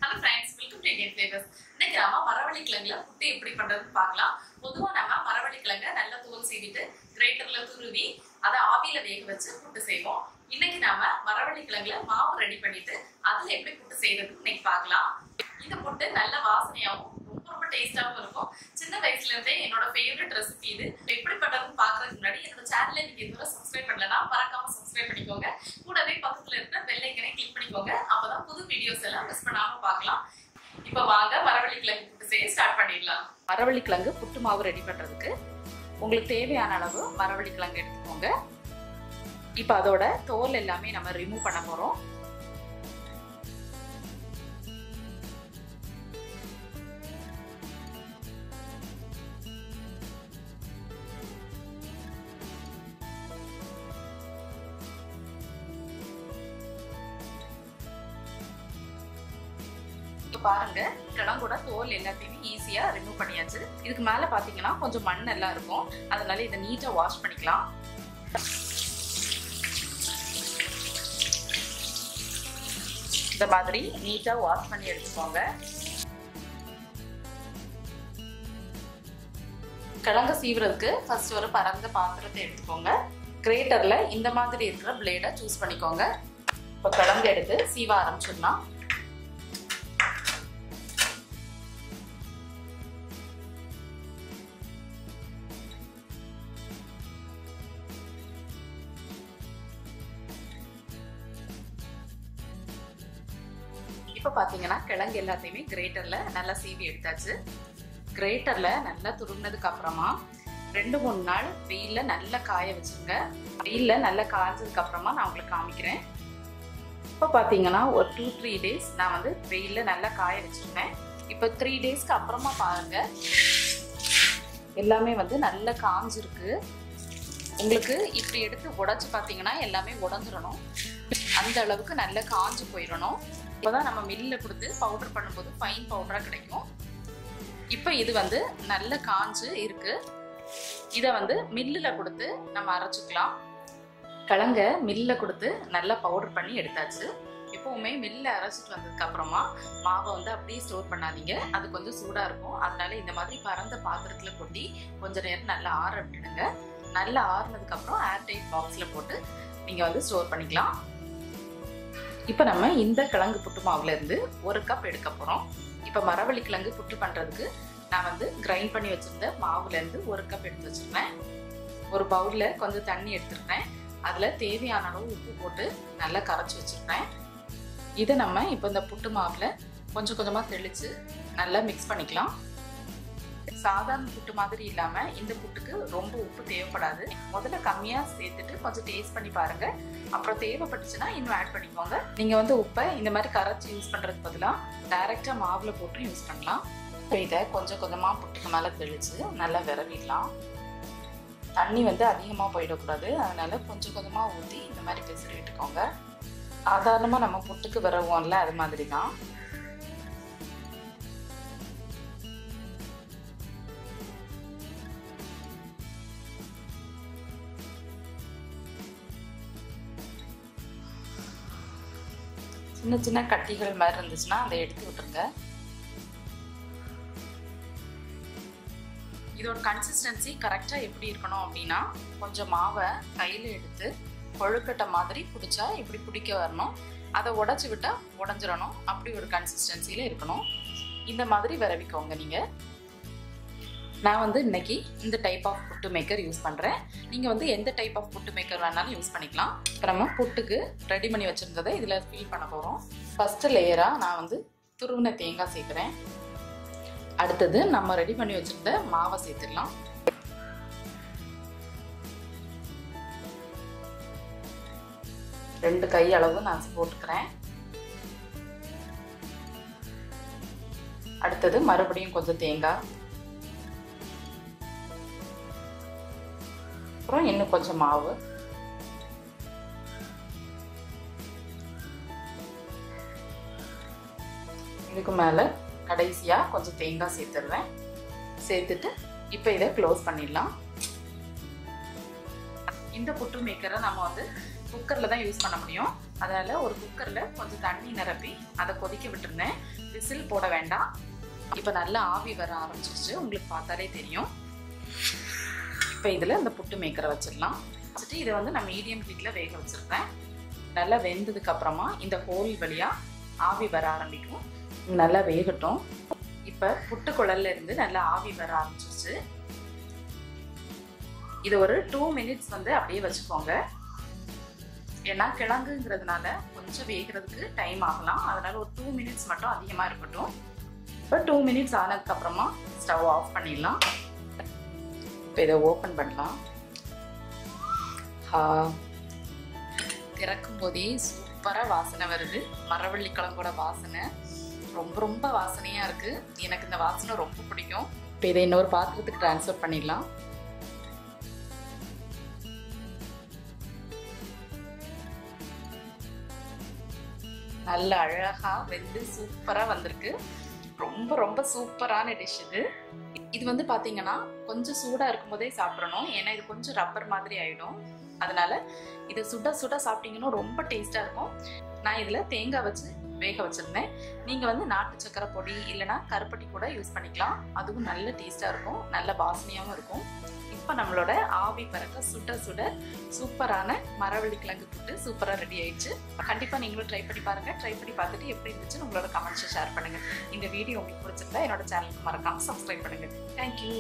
Hello friends, welcome to Indian Flavours. இன்னைக்கு நாம மரவள்ளி கிழங்குல புட்டு எப்படி பண்றதுன்னு பார்க்கலாம். பொதுவா நாம மரவள்ளி கிழங்க நல்லா தோல் சீவிட்டு கிரேட்டர்ல துருவி அதை ஆவியில வேக வச்சு புட்டு செய்வோம். இன்னைக்கு நாம மரவள்ளி கிழங்குல மாவு ரெடி பண்ணிட்டு அதுல எப்படி புட்டு செய்யறதுன்னு இன்னைக்கு பார்க்கலாம். இந்த புட்டு நல்ல வாசனையாவும் ரொம்ப டேஸ்டாவும் இருக்கும். சின்ன வயசுல இருந்தே என்னோட ஃபேவரட் ரெசிபி இது. எப்படி பண்றதுன்னு பார்க்கறதுக்கு முன்னாடி என்னோட சேனலை நீங்க இதுவரை சப்ஸ்கிரைப் பண்ணலனா மறக்காம சப்ஸ்கிரைப் பண்ணிக்கோங்க. கூடவே பக்கத்துல இருக்கிற பெல் ஐகானை கிளிக் பண்ணிக்கோங்க. அப்பதான் புது வீடியோஸ் எல்லாம் மிஸ் பண்ணாம பார்க்கலாம். இப்போ வாங்க மரவள்ளி கிழங்கு புட்டு செய்ய ஸ்டார்ட் பண்ணிடலாம். மரவள்ளி கிழங்கு புட்டு மாவு ரெடி பண்றதுக்கு உங்களுக்கு தேவையான அளவு மரவள்ளி கிழங்கு எடுத்துக்கோங்க. இப்போ அதோட தோல் எல்லாமே நம்ம ரிமூவ் பண்ண போறோம். பாருங்க, கிழங்கோட தோல் எல்லாத்தையுமே ஈஸியா ரிமூவ் பண்ணியாச்சு. இதுக்கு மேல பாத்தீங்கன்னா கொஞ்சம் மண் எல்லாம் இருக்கும், அதனால இதை நீட்டா வாஷ் பண்ணிக்கலாம். இந்த மாதிரி நீட்டா வாஷ் பண்ணி எடுத்துக்கோங்க. கிழங்கு சீவுறதுக்கு ஃபர்ஸ்ட் ஒரு பரந்த பாத்திரத்தை எடுத்துக்கோங்க. கிரேட்டர்ல இந்த மாதிரி இருக்கிற பிளேடை சூஸ் பண்ணிக்கோங்க. இப்போ கிழங்கு எடுத்து சீவ ஆரம்பிச்சிடலாம். இப்போ பார்த்தீங்கன்னா கிழங்கு எல்லாத்தையுமே கிரேட்டர்ல நல்லா சீவி எடுத்தாச்சு. கிரேட்டர்ல நல்லா துருவினதுக்கு அப்புறமா 2-3 நாள் வெயில்ல நல்லா காய வச்சுருங்க. வெயில்ல நல்லா காய்ச்சதுக்கு அப்புறமா நான் உங்களுக்கு காமிக்கிறேன். இப்போ பார்த்தீங்கன்னா ஒரு 2-3 டேஸ் நான் வந்து வெயில்ல நல்லா காய வச்சிருந்தேன். இப்போ 3 டேஸ்க்கு அப்புறமா பாருங்க, எல்லாமே வந்து நல்லா காஞ்சிருக்கு. உங்களுக்கு இப்படி எடுத்து உடைச்சு பார்த்தீங்கன்னா எல்லாமே உடஞ்சிடணும். அந்த அளவுக்கு நல்லா காஞ்சு போயிடணும். இப்போதான் நம்ம மில்ல கொடுத்து பவுடர் பண்ணும்போது ஃபைன் பவுடரா கிடைக்கும். இப்போ இது வந்து நல்ல காஞ்சு இருக்கு. இதை வந்து மில்லில் கொடுத்து நம்ம அரைச்சிக்கலாம். கிழங்க மில்ல கொடுத்து நல்லா பவுடர் பண்ணி எடுத்தாச்சு. எப்பவுமே மில்ல அரைச்சிட்டு வந்ததுக்கு அப்புறமா மாவை வந்து அப்படியே ஸ்டோர் பண்ணாதீங்க, அது கொஞ்சம் சூடா இருக்கும். அதனால இந்த மாதிரி பரந்த பாத்திரத்துல கொட்டி கொஞ்ச நேரம் நல்லா ஆற விட்டுடுங்க. நல்லா ஆறுனதுக்கு அப்புறம் ஏர்டைட் பாக்ஸ்ல போட்டு நீங்க வந்து ஸ்டோர் பண்ணிக்கலாம். இப்போ நம்ம இந்த கிழங்கு புட்டு மாவுல இருந்து 1 கப் எடுக்க போறோம். இப்போ மரவள்ளி கிழங்கு புட்டு பண்றதுக்கு நான் வந்து கிரைண்ட் பண்ணி வச்சிருந்த மாவுல இருந்து 1 கப் எடுத்து வச்சிருக்கேன். ஒரு பவுல்ல கொஞ்சம் தண்ணி எடுத்துருக்கேன். அதுல தேவையான அளவு உப்பு போட்டு நல்லா கரைச்சி வச்சிருக்கேன். இதை நம்ம இப்போ இந்த புட்டு மாவுல கொஞ்சம் கொஞ்சமா தெளிச்சு நல்லா மிக்ஸ் பண்ணிக்கலாம். சாதாரண புட்டு மாதிரி இல்லாம இந்த புட்டுக்கு ரொம்ப உப்பு தேவைப்படாது. முதல்ல கம்மியா சேர்த்துட்டு கொஞ்சம் டேஸ்ட் பண்ணி பாருங்க. அப்புறம் தேவைப்பட்டுச்சுன்னா இன்னும் ஆட் பண்ணிக்கோங்க. நீங்க வந்து உப்பை இந்த மாதிரி கரைச்சி யூஸ் பண்றதுக்கு பதிலாக டைரக்டா மாவுல போட்டு யூஸ் பண்ணலாம். இதை கொஞ்சம் கொஞ்சமா புட்டுக்கு மேல தெளிச்சு நல்லா விரவிடலாம். தண்ணி வந்து அதிகமா போயிடக்கூடாது, அதனால கொஞ்சம் கொஞ்சமா ஊற்றி இந்த மாதிரி பிசறி விட்டுக்கோங்க. சாதாரணமா நம்ம புட்டுக்கு விரவுவோம்ல, அது மாதிரி தான். சின்ன சின்ன கட்டிகள் மாதிரி இருந்துச்சுன்னா அதை எடுத்து விட்டுருங்க. இதோட கன்சிஸ்டன்சி கரெக்டாக எப்படி இருக்கணும் அப்படின்னா, கொஞ்சம் மாவை கையில் எடுத்து கொழுக்கட்டை மாதிரி பிடிச்சா இப்படி பிடிக்க வரணும். அதை உடச்சி விட்டா உடஞ்சிடணும். அப்படி ஒரு கன்சிஸ்டன்சியில் இருக்கணும். இந்த மாதிரி விரவிக்கோங்க. நீங்கள் நான் வந்து இன்னைக்கு இந்த type of puttu maker use பண்ணுறேன். நீங்கள் வந்து எந்த டைப் ஆஃப் புட்டு மேக்கர் வேணாலும் யூஸ் பண்ணிக்கலாம். இப்போ நம்ம புட்டுக்கு ரெடி பண்ணி வச்சுருந்ததை இதில் ஃபில் பண்ண போகிறோம். ஃபஸ்ட்டு லேயராக நான் வந்து துருவின தேங்காய் சேர்க்குறேன். அடுத்தது நம்ம ரெடி பண்ணி வச்சுருந்த மாவை சேர்த்துடலாம். ரெண்டு கை அளவு நான் போட்டுக்கிறேன். அடுத்தது மறுபடியும் கொஞ்சம் தேங்காய், அப்புறம் இன்னும் கொஞ்சம் மாவு, இதுக்கு மேலே கடைசியாக கொஞ்சம் தேங்காய் சேர்த்துடுறேன். சேர்த்துட்டு இப்போ இதை க்ளோஸ் பண்ணிடலாம். இந்த புட்டு மேக்கரை நம்ம வந்து குக்கரில் தான் யூஸ் பண்ண முடியும். அதனால் ஒரு குக்கரில் கொஞ்சம் தண்ணி நிரப்பி அதை கொதிக்க விட்டுருந்தேன். விசில் போட வேண்டாம். இப்போ நல்லா ஆவி வர ஆரம்பிச்சிருச்சு, உங்களுக்கு பார்த்தாலே தெரியும். இப்போ இதில் இந்த புட்டு மேக்கரை வச்சிடலாம். வச்சுட்டு இதை வந்து நான் மீடியம் ஹீட்டில் வேக வச்சுருக்கேன். நல்லா வெந்ததுக்கு அப்புறமா இந்த ஹோல் வழியாக ஆவி வர ஆரம்பிக்கும். நல்லா வேகட்டும். இப்போ புட்டு குழல்ல இருந்து நல்லா ஆவி வர ஆரம்பிச்சிருச்சு. இது ஒரு 2 மினிட்ஸ் வந்து அப்படியே வச்சுக்கோங்க. ஏன்னா கிழங்குங்கிறதுனால கொஞ்சம் வேகிறதுக்கு டைம் ஆகலாம். அதனால ஒரு 2 மினிட்ஸ் மட்டும் அதிகமாக இருக்கட்டும். இப்போ 2 மினிட்ஸ் ஆனதுக்கு அப்புறமா ஸ்டவ் ஆஃப் பண்ணிடலாம். இப்போ இதை ஓப்பன் பண்ணலாம். திறக்கும் போதே சூப்பராக வாசனை வருது. மரவள்ளி கிழங்கோட வாசனை ரொம்ப ரொம்ப வாசனையாக இருக்குது. எனக்கு இந்த வாசனை ரொம்ப பிடிக்கும். இப்போ இதை இன்னொரு பாத்திரத்துக்கு ட்ரான்ஸ்ஃபர் பண்ணிடலாம். நல்ல அழகாக வெந்து சூப்பராக வந்திருக்கு. ரொம்ப ரொம்ப சூப்பரான டிஷ் இது. இது வந்து பார்த்தீங்கன்னா கொஞ்சம் சூடாக இருக்கும்போதே சாப்பிடணும். ஏன்னா இது கொஞ்சம் ரப்பர் மாதிரி ஆகிடும். அதனால இதை சுட சுட சாப்பிட்டீங்கன்னா ரொம்ப டேஸ்ட்டாக இருக்கும். நான் இதில் தேங்காய் வச்சு வேக வச்சுருந்தேன். நீங்கள் வந்து நாட்டு சக்கரை பொடி இல்லைனா கருப்பட்டி கூட யூஸ் பண்ணிக்கலாம். அதுவும் நல்ல டேஸ்ட்டாக இருக்கும், நல்ல வாசனையாகவும் இருக்கும். இப்போ நம்மளோட ஆவி பறக்க சுட சுட சூப்பரான மரவள்ளி கிழங்கு புட்டு சூப்பராக ரெடி ஆயிடுச்சு. கண்டிப்பாக நீங்களும் ட்ரை பண்ணி பாருங்கள். ட்ரை பண்ணி பார்த்துட்டு எப்படி இருந்துச்சுன்னு உங்களோட கமெண்ட்ஸை ஷேர் பண்ணுங்கள். இந்த வீடியோ உங்களுக்கு பிடிச்சிருந்தா என்னோட சேனலுக்கு மறக்காமல் சப்ஸ்கிரைப் பண்ணுங்கள். தேங்க்யூ.